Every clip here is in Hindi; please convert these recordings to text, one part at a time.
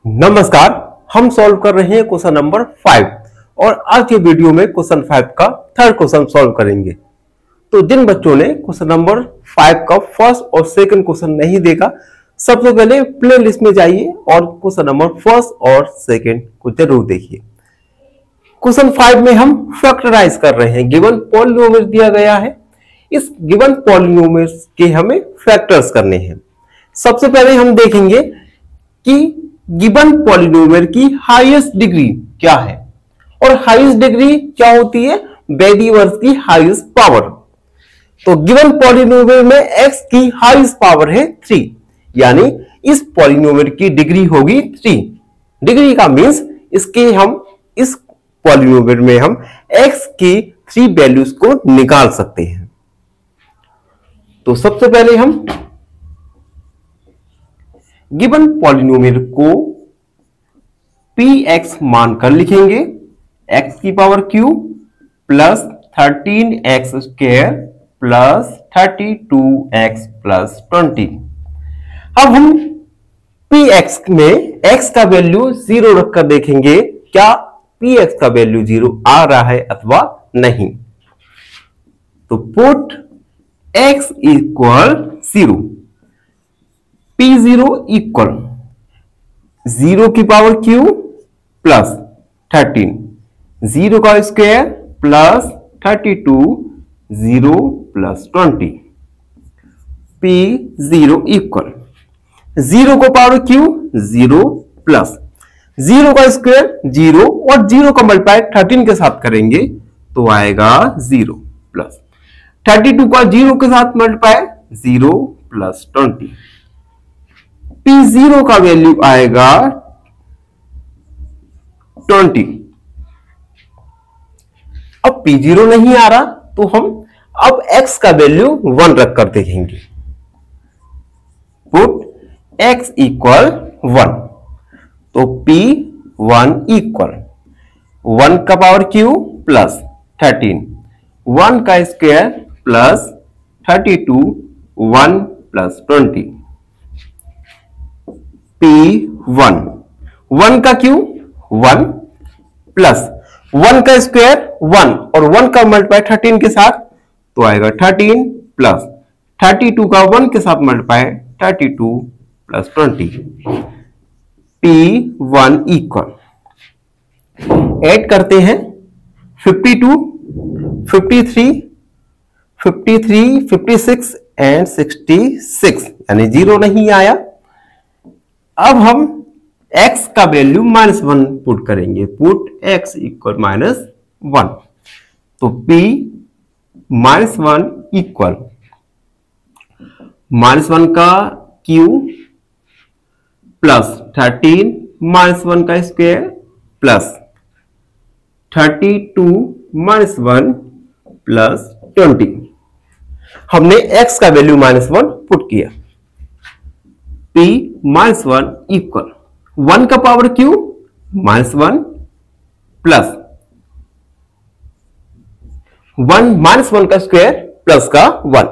नमस्कार। हम सॉल्व कर रहे हैं क्वेश्चन नंबर 5 और आज के वीडियो में क्वेश्चन 5 का थर्ड क्वेश्चन सॉल्व करेंगे। तो जिन बच्चों ने क्वेश्चन नंबर 5 का फर्स्ट और सेकंड क्वेश्चन नहीं देखा, सबसे पहले प्लेलिस्ट में जाइए और क्वेश्चन नंबर फर्स्ट और सेकंड को जरूर देखिए। क्वेश्चन 5 में हम फैक्टराइज कर रहे हैं। गिवन पॉलिनोमियल दिया गया है, इस गिवन पॉलिनोमियल के हमें फैक्टर्स करने हैं। सबसे पहले हम देखेंगे कि गिवन पॉलिनोमियल की हाईएस्ट डिग्री क्या है, और हाईएस्ट डिग्री क्या होती है? वेरिएबल्स की हाईएस्ट पावर। तो गिवन पॉलिनोमियल में x की हाईएस्ट पावर है 3, यानी इस पॉलिनोमियल की डिग्री होगी 3। डिग्री का मींस इस पॉलिनोमियल में हम x की 3 वैल्यूज को निकाल सकते हैं। तो सबसे पहले हम गिवन पॉलिनोमियल को px मानकर लिखेंगे। x की power q plus 13x square plus 32x plus 20। अब हम px में x का वैल्यू 0 रखकर देखेंगे क्या px का वैल्यू 0 आ रहा है अथवा नहीं। तो put x equal 0, p0 equal 0 की पावर q प्लस 13, 0 का square plus 32, 0 plus 20। p0 equal 0 को पावर q 0 प्लस 0 का स्क्वायर 0 और 0 का मल्टीप्लाई 13 के साथ करेंगे तो आएगा 0 प्लस 32 का 0 के साथ मल्टीप्लाई 0 प्लस 20। p0 का वैल्यू आएगा 20। अब p0 नहीं आ रहा तो हम अब x का वैल्यू 1 रखकर देखेंगे। पुट x इक्वल 1, तो p1 इक्वल 1 का पावर q प्लस 13, 1 का स्क्वायर प्लस 32, 1 प्लस 20। p1 1 का q 1 प्लस 1 का स्क्वायर 1 और 1 का मल्टीप्लाई 13 के साथ तो आएगा 13 प्लस 32 का 1 के साथ multiply 32 plus 20। p1 equal add करते हैं 52, 53, 56 एंड 66, यानी 0 नहीं आया। अब हम x का वैल्यू -1 पुट करेंगे। पुट x इक्वल -1, तो p -1 इक्वल -1 का q प्लस 13 -1 का स्क्वायर प्लस 32 -1 प्लस 20। हमने x का वैल्यू -1 पुट किया। p -1 इक्वल 1 का पावर q -1 प्लस 1 का स्क्वायर प्लस का 1,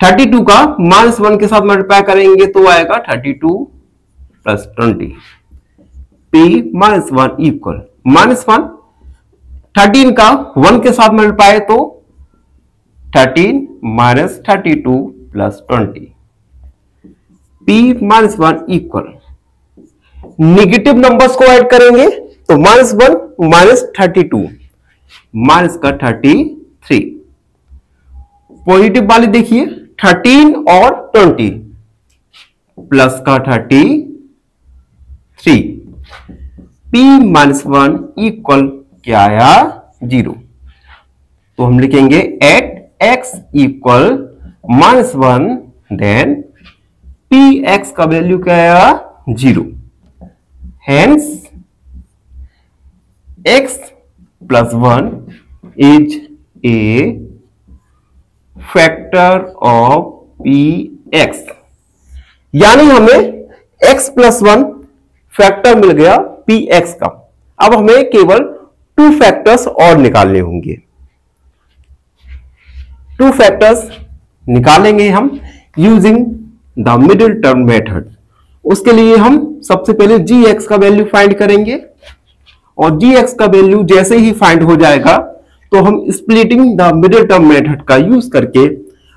32 का -1 के साथ मल्टीप्लाई करेंगे तो आएगा 32 प्लस 20। p -1 इक्वल -1, 13 का 1 के साथ मल्टीप्लाई तो 13 minus 32 plus 20। p-1 equal negative numbers को ऐड करेंगे तो -1 माइनस 32 माइनस का 33। पॉजिटिव वाली देखिए 13 और 20 प्लस का 33। p-1 इक्वल क्या आया? 0। तो हम लिखेंगे एट x इक्वल -1, देन px का वैल्यू क्या आया? 0। Hence x plus 1 is a factor of px, यानी हमें x प्लस 1 फैक्टर मिल गया px का। अब हमें केवल 2 फैक्टर्स और निकालने होंगे। 2 फैक्टर्स निकालेंगे हम using the middle term method. उसके लिए हम सबसे पहले gx का वैल्यू फाइंड करेंगे, और gx का वैल्यू जैसे ही फाइंड हो जाएगा तो हम splitting the middle term method का यूज करके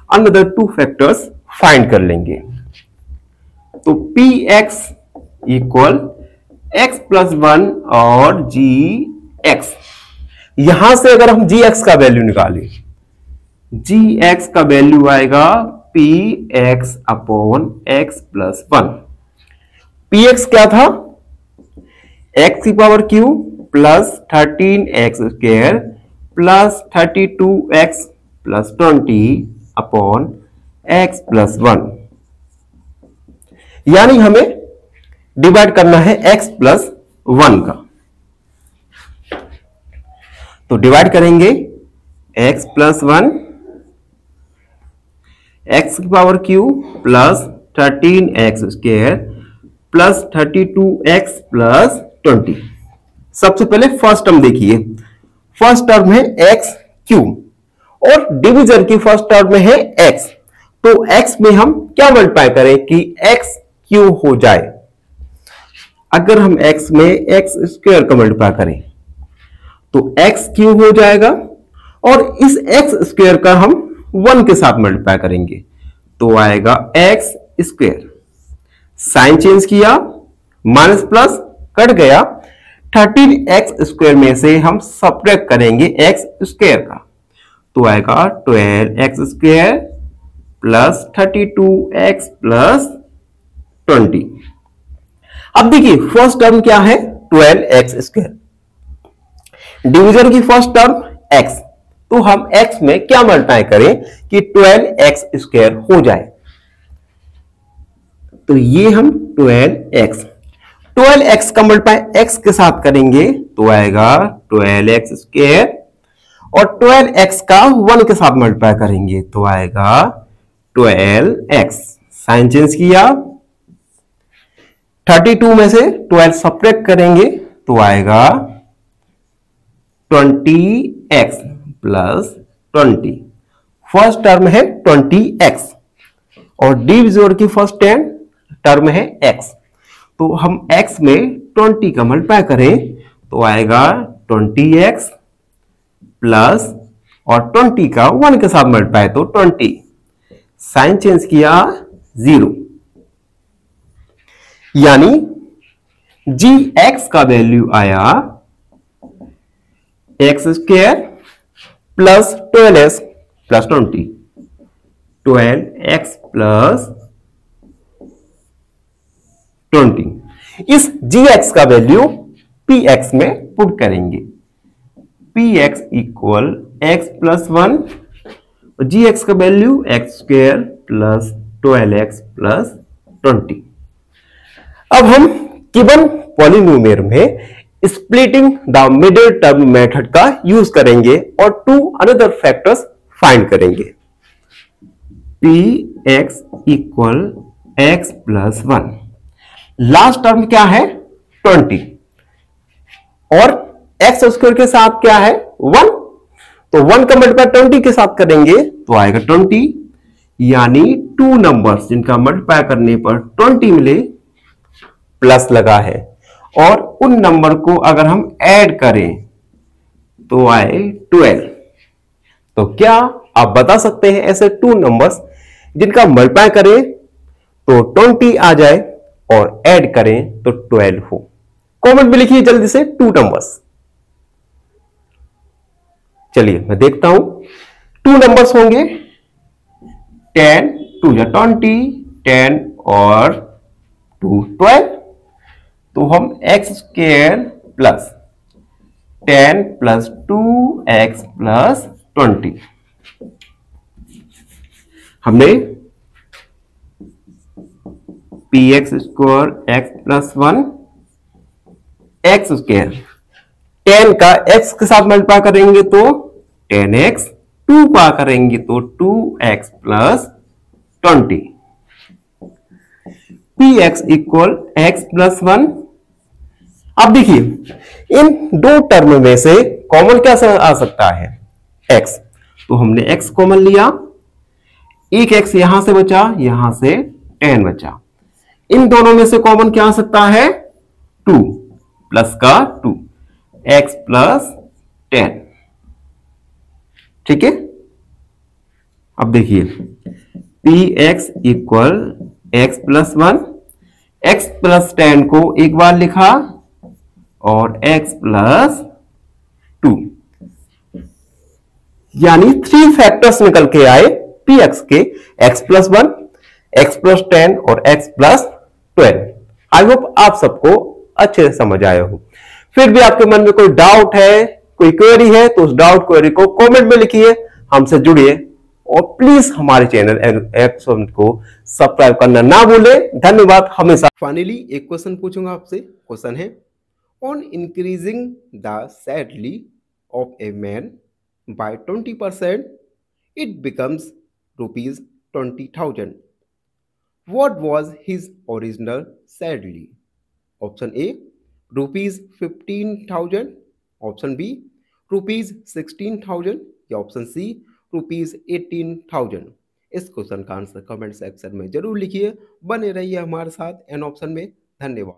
अनदर 2 फैक्टर्स फाइंड कर लेंगे। तो px इक्वल x प्लस 1 और gx, यहां से अगर हम gx का वैल्यू निकालें, gx का वैल्यू आएगा px upon x plus 1। px क्या था? x की power Q plus 13x square plus 32x plus 20 upon x plus 1, यानी हमें डिवाइड करना है x प्लस 1 का। तो डिवाइड करेंगे x प्लस 1, x की power Q plus 13x square plus 32x plus 20। सबसे पहले फर्स्ट टर्म देखिए, फर्स्ट टर्म है x क्यू और डिवीजर की फर्स्ट टर्म में है x, तो x में हम क्या मल्टीप्लाई करें कि x क्यू हो जाए। अगर हम x में x स्क्वायर का मल्टीप्लाई करें तो x क्यू हो जाएगा, और इस x स्क्वायर का हम 1 के साथ मल्टीप्लाई करेंगे तो आएगा x स्क्वायर। साइन चेंज किया, माइनस प्लस कट गया, 13x स्क्वायर में से हम सब्ट्रैक्ट करेंगे x स्क्वायर का तो आएगा 12x square plus 32x plus 20। अब देखिए फर्स्ट टर्म क्या है? 12x स्क्वायर, डिवीजन की फर्स्ट टर्म x, तो हम x में क्या मल्टीप्लाई करें कि 12x स्क्वायर हो जाए। तो ये हम 12x का मल्टीप्लाई x के साथ करेंगे तो आएगा 12x स्क्वायर, और 12x का 1 के साथ मल्टीप्लाई करेंगे तो आएगा 12x। साइन चेंज किया, 32 में से 12 सब्ट्रैक्ट करेंगे तो आएगा 20x प्लस 20। फर्स्ट टर्म है 20x और डिविजर की फर्स्ट टर्म है x, तो हम x में 20 का मल्टीप्लाई करें तो आएगा 20x प्लस और 20 का 1 के साथ मल्टीप्लाई तो 20। साइन चेंज किया 0, यानी gx का वैल्यू आया x square plus 12x plus 20, 12x plus 20। इस gx का वैल्यू px में पुट करेंगे, px equal x plus 1, gx का value x square plus 12x plus 20। अब हम गिवन पॉलिनोमियल में splitting the middle term method का यूज करेंगे और 2 अनदर फैक्टर्स फाइंड करेंगे। px equal x plus 1, last term क्या है 20, और x स्क्वायर के साथ क्या है 1, तो 1 का मल्टीप्लाई 20 के साथ करेंगे तो आएगा 20, यानी 2 नंबर्स जिनका मल्टीप्लाई करने पर 20 मिले प्लस लगा है, और उन नंबर को अगर हम ऐड करें तो आए 12। तो क्या आप बता सकते हैं ऐसे 2 नंबर्स जिनका मल्टीप्लाई करें तो 20 आ जाए और ऐड करें तो 12 हो? कमेंट में लिखिए जल्दी से 2 नंबर्स। चलिए मैं देखता हूं, 2 नंबर्स होंगे 10, 2 या 20, 10 और 2 12। तो हम x square plus 10 plus 2x plus 20, हमने px square x plus 1 x square 10 का x के साथ मल्टीप्लाई करेंगे तो 10x, 2 का करेंगे तो 2x plus 20। px equal x plus 1। अब देखिए इन 2 टर्म में से कॉमन क्या आ सकता है x, तो हमने x कॉमन लिया, एक x यहां से बचा, यहां से 10 बचा, इन दोनों में से कॉमन क्या आ सकता है? 2 प्लस का 2, x प्लस 10। ठीक है, अब देखिए P x equal x plus 1, x plus 10 को एक बार लिखा और x प्लस 2, यानी 3 फैक्टर्स निकल के आए पी एक्स के, x प्लस 1, x प्लस 10 और x प्लस 12। आई होप आप सबको अच्छे से समझ आया हो। फिर भी आपके मन में कोई डाउट है, कोई क्वेरी है, तो उस डाउट क्वेरी को कमेंट में लिखिए, हमसे जुड़िए और प्लीज हमारे चैनल एक्सोम को सब्सक्राइब करना ना भूलें। धन्यवाद हमेशा। फाइनली एक क्वेश्चन पूछूंगा आपसे। क्वेश्चन है, on increasing the salary of a man by 20%, it becomes rupees 20,000. What was his original salary? Option A, rupees 15,000. Option B, rupees 16,000. या ऑप्शन सी, rupees 18,000। इस क्वेश्चन का आंसर कमेंट सेक्शन में जरूर लिखिए। बने रहिए हमारे साथ एन ऑप्शन में। धन्यवाद।